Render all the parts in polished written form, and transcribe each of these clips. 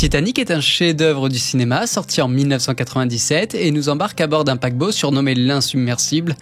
Titanic est un chef-d'œuvre du cinéma sorti en 1997 et nous embarque à bord d'un paquebot surnommé l'insubmersible.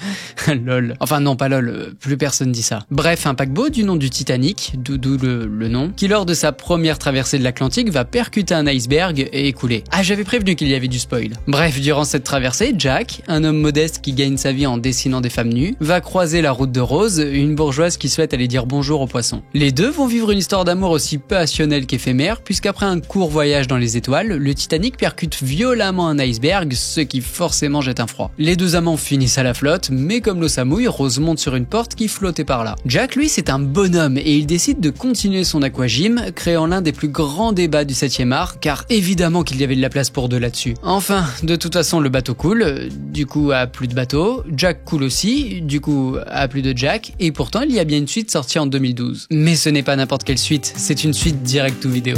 Lol. Enfin non, pas lol, plus personne dit ça. Bref, un paquebot du nom du Titanic, d'où le nom, qui lors de sa première traversée de l'Atlantique va percuter un iceberg et couler. Ah, j'avais prévenu qu'il y avait du spoil. Bref, durant cette traversée, Jack, un homme modeste qui gagne sa vie en dessinant des femmes nues, va croiser la route de Rose, une bourgeoise qui souhaite aller dire bonjour aux poissons. Les deux vont vivre une histoire d'amour aussi passionnelle qu'éphémère, puisqu'après un court voyage dans les étoiles, le Titanic percute violemment un iceberg, ce qui forcément jette un froid. Les deux amants finissent à la flotte, mais comme l'eau s'amouille, Rose monte sur une porte qui flottait par là. Jack, lui, c'est un bonhomme et il décide de continuer son aquagym, créant l'un des plus grands débats du 7e art, car évidemment qu'il y avait de la place pour deux là-dessus. Enfin, de toute façon, le bateau coule, du coup, à plus de bateau, Jack coule aussi, du coup, à plus de Jack, et pourtant, il y a bien une suite sortie en 2012. Mais ce n'est pas n'importe quelle suite, c'est une suite direct to vidéo.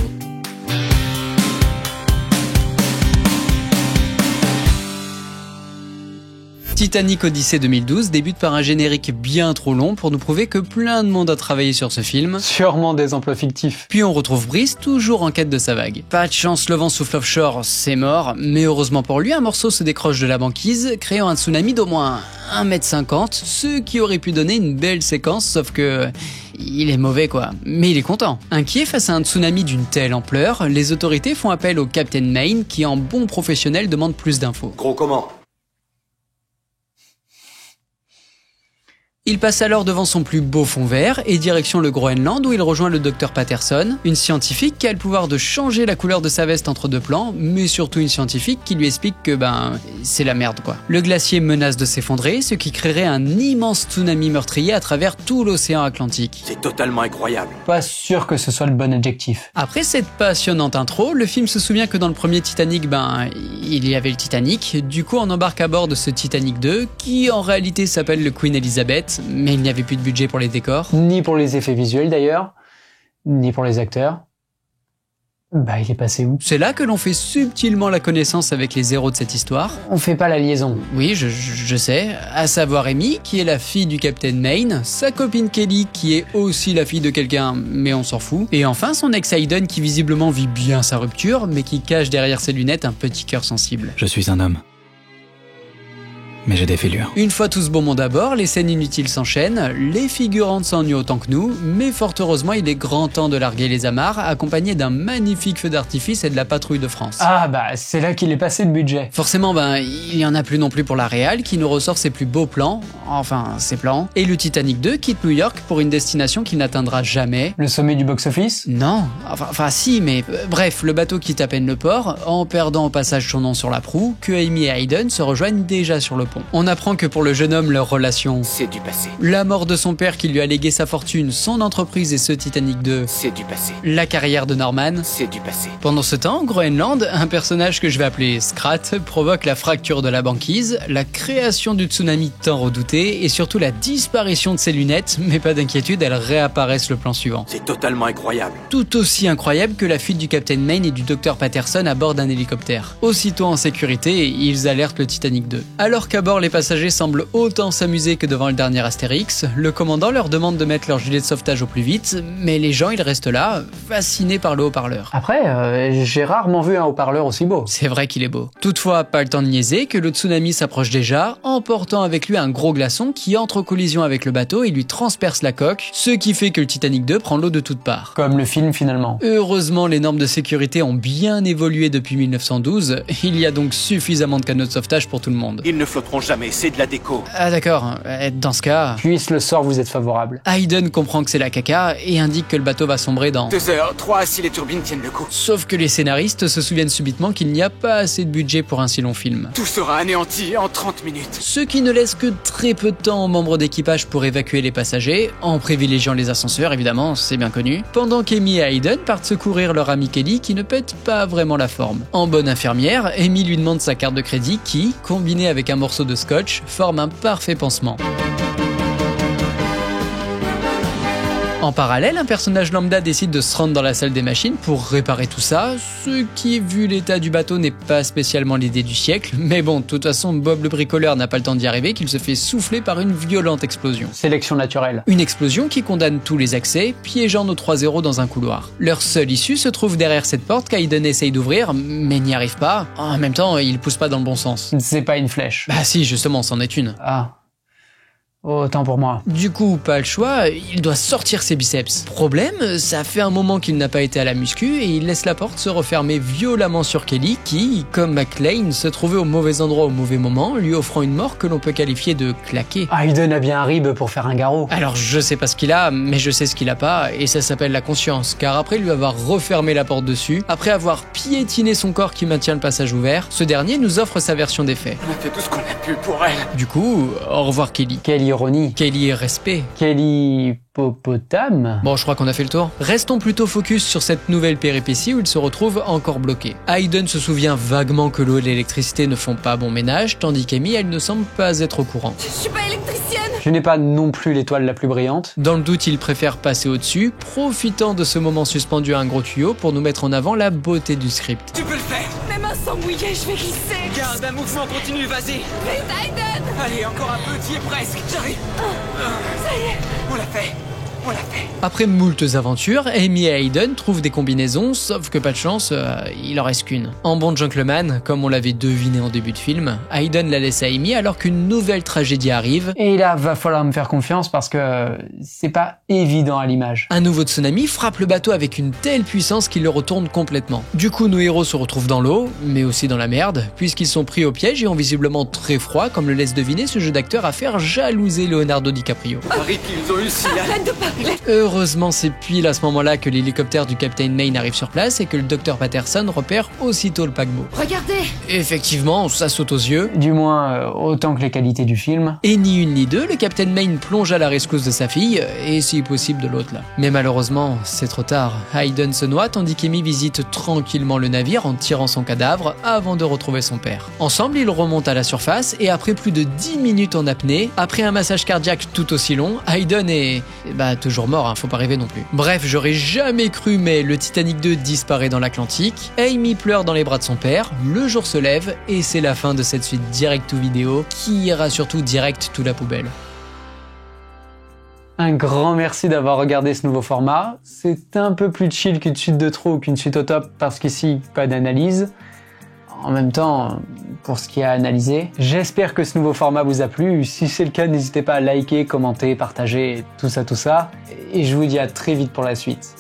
Titanic Odyssey 2012 débute par un générique bien trop long pour nous prouver que plein de monde a travaillé sur ce film. Sûrement des emplois fictifs. Puis on retrouve Brice toujours en quête de sa vague. Pas de chance, le vent souffle offshore, c'est mort, mais heureusement pour lui, un morceau se décroche de la banquise, créant un tsunami d'au moins 1,50 m, ce qui aurait pu donner une belle séquence, sauf que... il est mauvais quoi, mais il est content. Inquiet face à un tsunami d'une telle ampleur, les autorités font appel au Captain Maine qui en bon professionnel demande plus d'infos. Gros comment ? Il passe alors devant son plus beau fond vert et direction le Groenland où il rejoint le Dr Patterson, une scientifique qui a le pouvoir de changer la couleur de sa veste entre deux plans, mais surtout une scientifique qui lui explique que c'est la merde quoi. Le glacier menace de s'effondrer, ce qui créerait un immense tsunami meurtrier à travers tout l'océan Atlantique. C'est totalement incroyable. Pas sûr que ce soit le bon adjectif. Après cette passionnante intro, le film se souvient que dans le premier Titanic, il y avait le Titanic, du coup on embarque à bord de ce Titanic 2, qui en réalité s'appelle le Queen Elizabeth, mais il n'y avait plus de budget pour les décors. Ni pour les effets visuels d'ailleurs, ni pour les acteurs. Il est passé où? C'est là que l'on fait subtilement la connaissance avec les héros de cette histoire. On fait pas la liaison. Oui, je sais. À savoir Amy, qui est la fille du Captain Maine, sa copine Kelly, qui est aussi la fille de quelqu'un, mais on s'en fout. Et enfin, son ex Hayden, qui visiblement vit bien sa rupture, mais qui cache derrière ses lunettes un petit cœur sensible. Je suis un homme. Mais j'ai des fêlures. Une fois tout ce beau monde à bord, les scènes inutiles s'enchaînent, les figurantes s'ennuient autant que nous, mais fort heureusement il est grand temps de larguer les amarres, accompagné d'un magnifique feu d'artifice et de la patrouille de France. Ah c'est là qu'il est passé le budget. Forcément il y en a plus non plus pour la réal, qui nous ressort ses plus beaux plans, enfin ses plans, et le Titanic 2 quitte New York pour une destination qu'il n'atteindra jamais. Le sommet du box-office? Non, enfin si, mais bref, le bateau quitte à peine le port, en perdant au passage son nom sur la proue, que Amy et Hayden se rejoignent déjà sur le pont. On apprend que pour le jeune homme, leur relation... c'est du passé. La mort de son père qui lui a légué sa fortune, son entreprise et ce Titanic 2... c'est du passé. La carrière de Norman... c'est du passé. Pendant ce temps, au Groenland, un personnage que je vais appeler Scrat provoque la fracture de la banquise, la création du tsunami tant redouté et surtout la disparition de ses lunettes, mais pas d'inquiétude, elles réapparaissent le plan suivant. C'est totalement incroyable. Tout aussi incroyable que la fuite du Captain Maine et du Dr Patterson à bord d'un hélicoptère. Aussitôt en sécurité, ils alertent le Titanic 2. Alors qu'à bord, les passagers semblent autant s'amuser que devant le dernier Astérix, le commandant leur demande de mettre leur gilet de sauvetage au plus vite, mais les gens ils restent là, fascinés par le haut-parleur. Après, j'ai rarement vu un haut-parleur aussi beau. C'est vrai qu'il est beau. Toutefois, pas le temps de niaiser que le tsunami s'approche déjà, emportant avec lui un gros glaçon qui entre en collision avec le bateau et lui transperce la coque, ce qui fait que le Titanic 2 prend l'eau de toutes parts. Comme le film finalement. Heureusement, les normes de sécurité ont bien évolué depuis 1912, il y a donc suffisamment de canaux de sauvetage pour tout le monde. Ils ne flotteront jamais, c'est de la déco. Ah d'accord, dans ce cas... Puisse le sort vous êtes favorable. Hayden comprend que c'est la caca et indique que le bateau va sombrer dans... 2 heures, 3 si les turbines tiennent le coup. Sauf que les scénaristes se souviennent subitement qu'il n'y a pas assez de budget pour un si long film. Tout sera anéanti en 30 minutes. Ce qui ne laisse que très peu de temps aux membres d'équipage pour évacuer les passagers, en privilégiant les ascenseurs évidemment, c'est bien connu, pendant qu'Amy et Hayden partent secourir leur ami Kelly qui ne pète pas vraiment la forme. En bonne infirmière, Amy lui demande sa carte de crédit qui, combinée avec un morceau de scotch, forme un parfait pansement. En parallèle, un personnage lambda décide de se rendre dans la salle des machines pour réparer tout ça, ce qui, vu l'état du bateau, n'est pas spécialement l'idée du siècle, mais bon, de toute façon, Bob le bricoleur n'a pas le temps d'y arriver qu'il se fait souffler par une violente explosion. Sélection naturelle. Une explosion qui condamne tous les accès, piégeant nos trois héros dans un couloir. Leur seule issue se trouve derrière cette porte qu'Aiden essaye d'ouvrir, mais n'y arrive pas. En même temps, il pousse pas dans le bon sens. C'est pas une flèche. Bah si, justement, c'en est une. Ah. Autant pour moi. Du coup, pas le choix, il doit sortir ses biceps. Problème, ça fait un moment qu'il n'a pas été à la muscu et il laisse la porte se refermer violemment sur Kelly qui, comme McClane, se trouvait au mauvais endroit au mauvais moment, lui offrant une mort que l'on peut qualifier de claquée. Aiden a bien un rib pour faire un garrot. Alors je sais pas ce qu'il a, mais je sais ce qu'il a pas, et ça s'appelle la conscience, car après lui avoir refermé la porte dessus, après avoir piétiné son corps qui maintient le passage ouvert, ce dernier nous offre sa version des faits. On a fait tout ce qu'on a pu pour elle. Du coup, au revoir Kelly. Quelle ironie. Kelly est respect. Quel hippopotame. Bon, je crois qu'on a fait le tour. Restons plutôt focus sur cette nouvelle péripétie où il se retrouve encore bloqué. Aiden se souvient vaguement que l'eau et l'électricité ne font pas bon ménage, tandis qu'Amy, elle ne semble pas être au courant. Je suis pas électricienne. Je n'ai pas non plus l'étoile la plus brillante. Dans le doute, il préfère passer au-dessus, profitant de ce moment suspendu à un gros tuyau pour nous mettre en avant la beauté du script. Tu peux le faire. Même un sang mouillé, je vais glisser. Garde un mouvement continu, vas-y. Vite, Aiden. Allez, encore un peu, t'y es presque. J'arrive. Ça y est. On l'a fait. On l'a fait. Après moultes aventures, Amy et Aiden trouvent des combinaisons, sauf que pas de chance, il en reste qu'une. En bon gentleman, comme on l'avait deviné en début de film, Aiden la laisse à Amy alors qu'une nouvelle tragédie arrive. Et là, va falloir me faire confiance parce que c'est pas évident à l'image. Un nouveau tsunami frappe le bateau avec une telle puissance qu'il le retourne complètement. Du coup, nos héros se retrouvent dans l'eau, mais aussi dans la merde, puisqu'ils sont pris au piège et ont visiblement très froid, comme le laisse deviner ce jeu d'acteur à faire jalouser Leonardo DiCaprio. Harry, qu'ils ont eu le signal. Arrête de parler. Heureusement, c'est pile à ce moment-là que l'hélicoptère du Captain Maine arrive sur place et que le Dr Patterson repère aussitôt le paquebot. Regardez. Effectivement, ça saute aux yeux. Du moins, autant que les qualités du film. Et ni une ni deux, le Captain Maine plonge à la rescousse de sa fille, et si possible de l'autre là. Mais malheureusement, c'est trop tard. Aiden se noie tandis qu'Amy visite tranquillement le navire en tirant son cadavre avant de retrouver son père. Ensemble, ils remontent à la surface et après plus de 10 minutes en apnée, après un massage cardiaque tout aussi long, Aiden est... toujours mort, hein, faut pas rêver non plus. Bref, j'aurais jamais cru, mais le Titanic 2 disparaît dans l'Atlantique, Amy pleure dans les bras de son père, le jour se lève, et c'est la fin de cette suite direct to vidéo, qui ira surtout direct to la poubelle. Un grand merci d'avoir regardé ce nouveau format. C'est un peu plus chill qu'une suite de trop ou qu'une suite au top, parce qu'ici, pas d'analyse. En même temps, pour ce qui est à analyser, j'espère que ce nouveau format vous a plu. Si c'est le cas, n'hésitez pas à liker, commenter, partager, tout ça. Et je vous dis à très vite pour la suite.